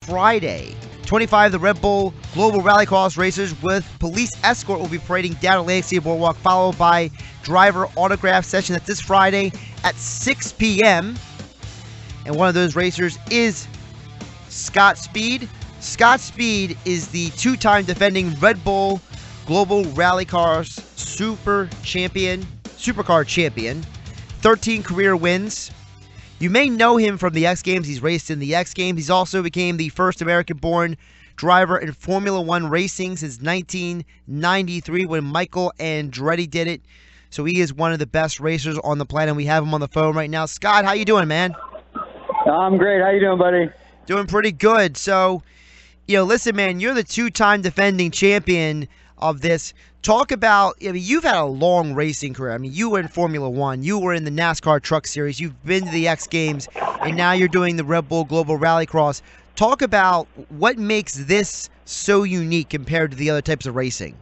Friday. 25 of the Red Bull Global Rallycross racers with police escort will be parading down Atlantic City Boardwalk, followed by driver autograph session. That's this Friday at 6 p.m. And one of those racers is Scott Speed. Scott Speed is the two-time defending Red Bull Global Rallycross Supercar champion. 13 career wins. You may know him from the X Games. He's raced in the X Games. He's also became the first American-born driver in Formula One racing since 1993 when Michael Andretti did it. So he is one of the best racers on the planet. We have him on the phone right now. Scott, how you doing, man? I'm great. How you doing, buddy? Doing pretty good. So, listen, man, you're the two-time defending champion of this. Talk about, you've had a long racing career. You were in Formula One. You were in the NASCAR Truck Series. You've been to the X Games, and now you're doing the Red Bull Global Rallycross. Talk about what makes this so unique compared to the other types of racing.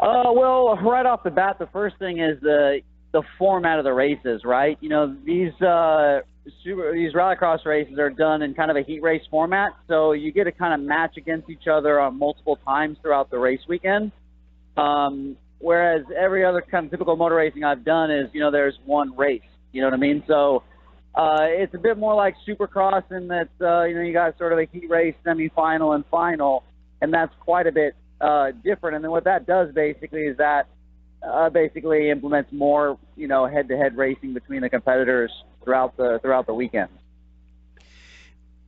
Well, right off the bat, the first thing is the format of the races, right? These rallycross races are done in kind of a heat race format, so you get to kind of match against each other on multiple times throughout the race weekend. Whereas every other kind of typical motor racing I've done is, there's one race. You know what I mean? So it's a bit more like Supercross in that, you got sort of a heat race, semifinal, and final, and that's quite a bit different. And then what that does basically is that basically implements more, head-to-head racing between the competitors throughout the weekend.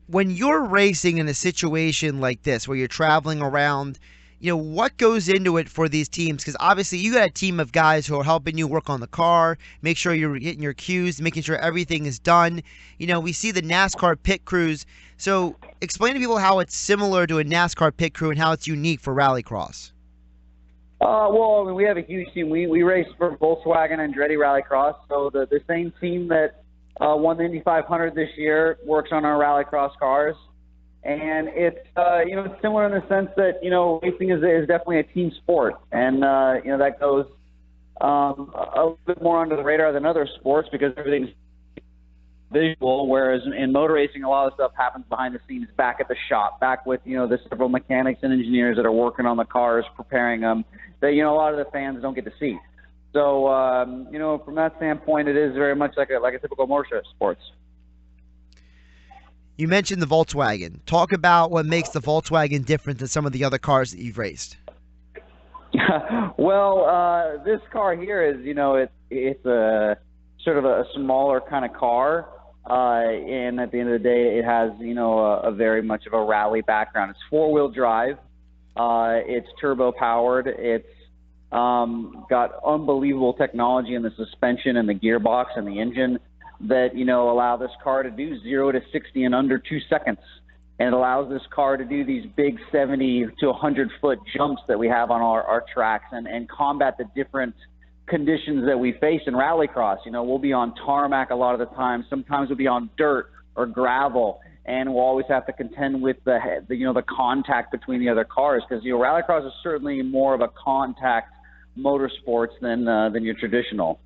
When you're racing in a situation like this, where you're traveling around, what goes into it for these teams? Because obviously you got a team of guys who are helping you work on the car, make sure you're hitting your cues, making sure everything is done. We see the NASCAR pit crews. So explain to people how it's similar to a NASCAR pit crew and how it's unique for Rallycross. Well, we have a huge team. We race for Volkswagen and Andretti Rallycross. So the same team that won the Indy 500 this year works on our Rallycross cars. And it's, it's similar in the sense that, racing is definitely a team sport. And, that goes a little bit more under the radar than other sports because everything's visual, whereas in motor racing, a lot of stuff happens behind the scenes back at the shop, back with, the several mechanics and engineers that are working on the cars, preparing them, that, a lot of the fans don't get to see. So, from that standpoint, it is very much like a typical motor sports. You mentioned the Volkswagen. Talk about what makes the Volkswagen different than some of the other cars that you've raced. Well, this car here is, it's a sort of a smaller kind of car. And at the end of the day, it has, a very much of a rally background. It's four-wheel drive. It's turbo-powered. It's got unbelievable technology in the suspension and the gearbox and the engine that, allow this car to do 0 to 60 in under 2 seconds. And it allows this car to do these big 70 to 100-foot jumps that we have on our tracks and combat the different conditions that we face in rallycross. We'll be on tarmac a lot of the time. Sometimes we'll be on dirt or gravel, and we'll always have to contend with the contact between the other cars because, rallycross is certainly more of a contact motorsports than your traditional.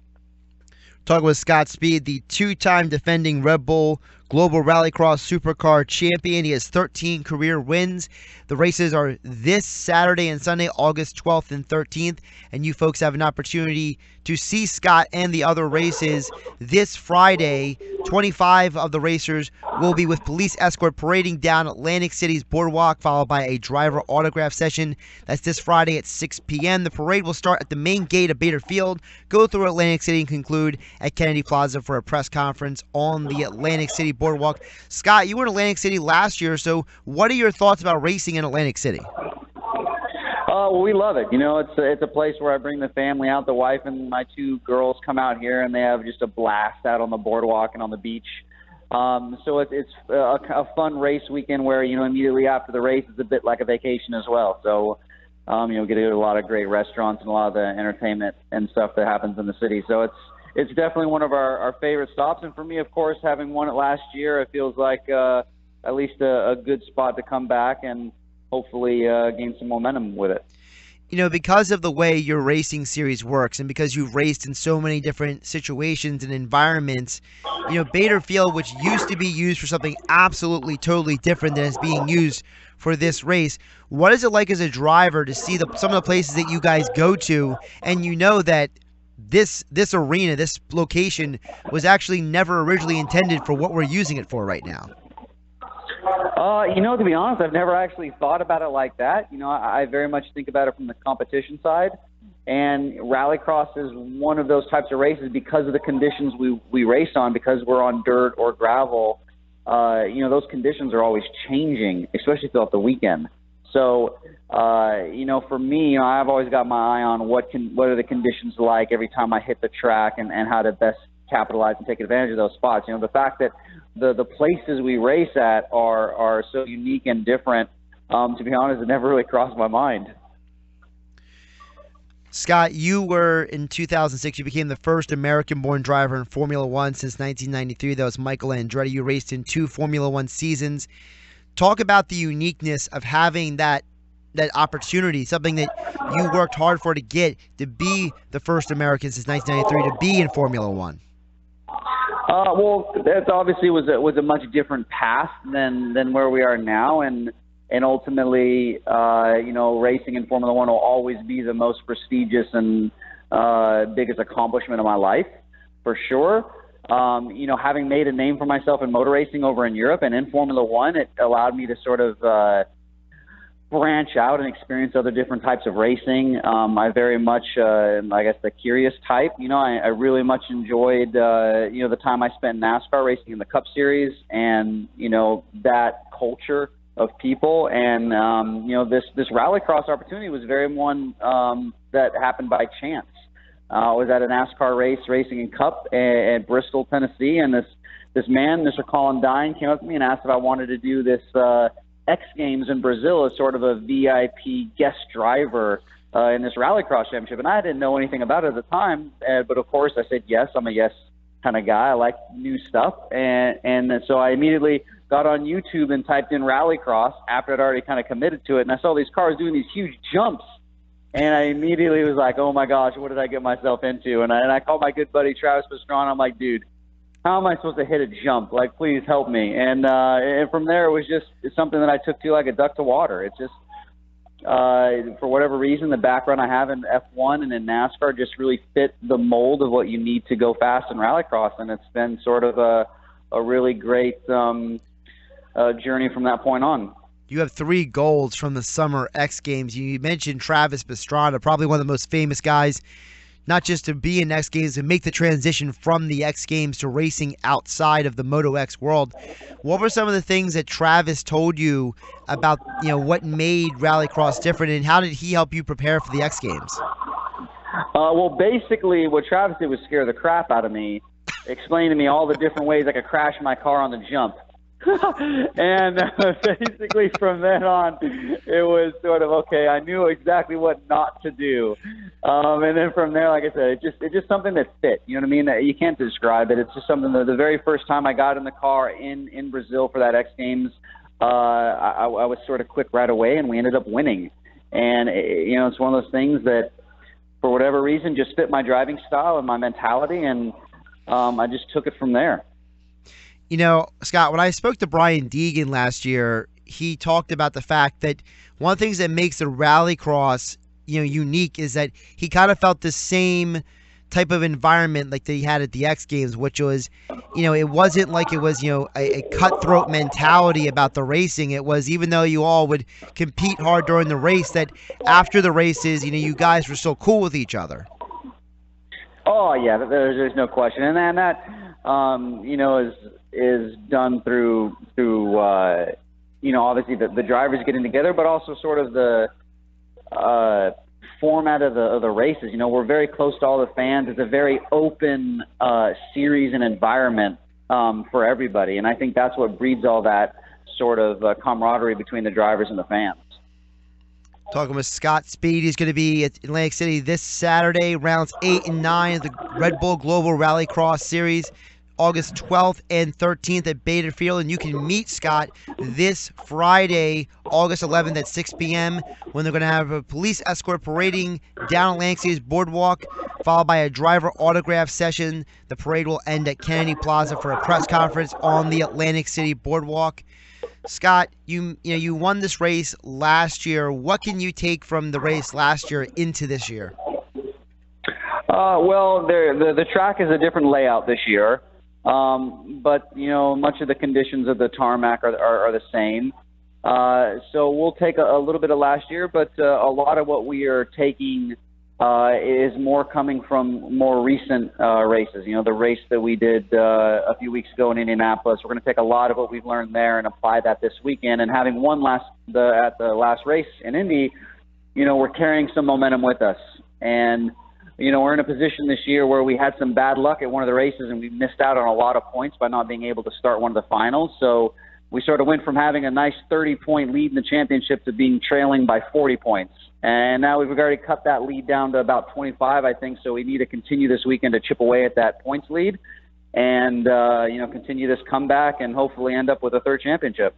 Talking with Scott Speed, the two-time defending Red Bull Global Rallycross Supercar champion. He has 13 career wins. The races are this Saturday and Sunday, August 12th and 13th. And you folks have an opportunity to see Scott and the other races this Friday. 25 of the racers will be with police escort parading down Atlantic City's boardwalk, followed by a driver autograph session. That's this Friday at 6 p.m. The parade will start at the main gate of Bader Field, go through Atlantic City, and conclude at Kennedy Plaza for a press conference on the Atlantic City boardwalk. Scott, you were in Atlantic City last year, so what are your thoughts about racing in Atlantic City? Well, we love it. It's a place where I bring the family out. The wife and my two girls come out here, and they have just a blast out on the boardwalk and on the beach. So it's a fun race weekend where, immediately after the race, it's a bit like a vacation as well. So, get to go to a lot of great restaurants and a lot of the entertainment and stuff that happens in the city. So it's definitely one of our favorite stops. And for me, of course, having won it last year, it feels like at least a good spot to come back and hopefully gain some momentum with it. Because of the way your racing series works and because you've raced in so many different situations and environments, Bader Field, which used to be used for something absolutely totally different than it's being used for this race, what is it like as a driver to see some of the places that you guys go to, and that this arena, this location, was actually never originally intended for what we're using it for right now? To be honest, I've never actually thought about it like that. I very much think about it from the competition side. And Rallycross is one of those types of races because of the conditions we race on, because we're on dirt or gravel. Those conditions are always changing, especially throughout the weekend. So, for me, I've always got my eye on what are the conditions like every time I hit the track, and how to best capitalize and take advantage of those spots. The fact that the places we race at are so unique and different, to be honest, it never really crossed my mind. Scott, you were in 2006. You became the first American-born driver in Formula One since 1993. That was Michael Andretti. You raced in 2 Formula One seasons. Talk about the uniqueness of having that opportunity, something that you worked hard for to get, to be the first American since 1993 to be in Formula One. Well, that obviously was a much different path than where we are now, and ultimately, racing in Formula One will always be the most prestigious and biggest accomplishment of my life, for sure. Having made a name for myself in motor racing over in Europe and in Formula One, it allowed me to sort of branch out and experience other different types of racing. I very much, I guess, the curious type. I really much enjoyed, the time I spent in NASCAR racing in the Cup Series, and that culture of people. And this Rallycross opportunity was very one that happened by chance. I was at a NASCAR race racing in Cup at Bristol, Tennessee, and this man, Mr. Colin Dine, came up to me and asked if I wanted to do this X Games in Brazil as sort of a VIP guest driver in this Rallycross championship. And I didn't know anything about it at the time, but of course I said yes. I'm a yes kind of guy. I like new stuff. And so I immediately got on YouTube and typed in Rallycross after I'd already kind of committed to it. And I saw these cars doing these huge jumps. And I immediately was like, oh my gosh, what did I get myself into? And I called my good buddy Travis Pastrana. I'm like, dude, how am I supposed to hit a jump? Like, please help me. And from there, it was just something that I took to like a duck to water. It's just, for whatever reason, the background I have in F1 and in NASCAR just really fit the mold of what you need to go fast in Rallycross. And it's been sort of a really great journey from that point on. You have 3 golds from the Summer X Games. You mentioned Travis Pastrana, probably one of the most famous guys, not just to be in X Games, to make the transition from the X Games to racing outside of the Moto X world. What were some of the things that Travis told you about, what made Rallycross different, and how did he help you prepare for the X Games? Well, basically, what Travis did was scare the crap out of me, explain to me all the different ways I could crash my car on the jump. And basically from then on, it was sort of, okay, I knew exactly what not to do. And then from there, like I said, it's just something that fit. You know what I mean? You can't describe it. It's just something that the very first time I got in the car in Brazil for that X Games, I was sort of quick right away, and we ended up winning. And, it's one of those things that, for whatever reason, just fit my driving style and my mentality, and I just took it from there. Scott, when I spoke to Brian Deegan last year, he talked about the fact that one of the things that makes the Rallycross, unique is that he kind of felt the same type of environment like that he had at the X Games, which was, it wasn't like it was, a cutthroat mentality about the racing. It was, even though you all would compete hard during the race, that after the races, you guys were still cool with each other. Oh, yeah, there's no question. And then that, is done through obviously the drivers getting together, but also sort of the format of the races. We're very close to all the fans. It's a very open series and environment for everybody, and I think that's what breeds all that sort of camaraderie between the drivers and the fans. Talking with Scott Speed. He's going to be at Atlantic City this Saturday, rounds 8 and 9 of the Red Bull Global Rallycross Series. August 12th and 13th at Bader Field. And you can meet Scott this Friday, August 11th at 6 p.m. when they're going to have a police escort parading down Atlantic City's boardwalk, followed by a driver autograph session. The parade will end at Kennedy Plaza for a press conference on the Atlantic City boardwalk. Scott, you won this race last year. What can you take from the race last year into this year? Well, the track is a different layout this year, but much of the conditions of the tarmac are the same. So we'll take a little bit of last year, but a lot of what we are taking is more coming from more recent races. The race that we did a few weeks ago in Indianapolis, we're going to take a lot of what we've learned there and apply that this weekend. And having won at the last race in Indy, we're carrying some momentum with us. And we're in a position this year where we had some bad luck at one of the races and we missed out on a lot of points by not being able to start one of the finals. So we sort of went from having a nice 30-point lead in the championship to being trailing by 40 points. And now we've already cut that lead down to about 25, I think. So we need to continue this weekend to chip away at that points lead and, continue this comeback and hopefully end up with a third championship.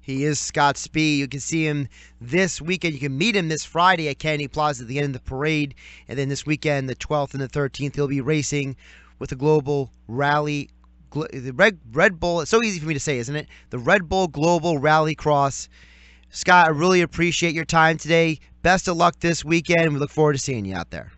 He is Scott Speed. You can see him this weekend. You can meet him this Friday at Kennedy Plaza at the end of the parade. And then this weekend, the 12th and the 13th, he'll be racing with the Global Rally, the Red Bull. It's so easy for me to say, isn't it? The Red Bull Global Rallycross. Scott, I really appreciate your time today. Best of luck this weekend. We look forward to seeing you out there.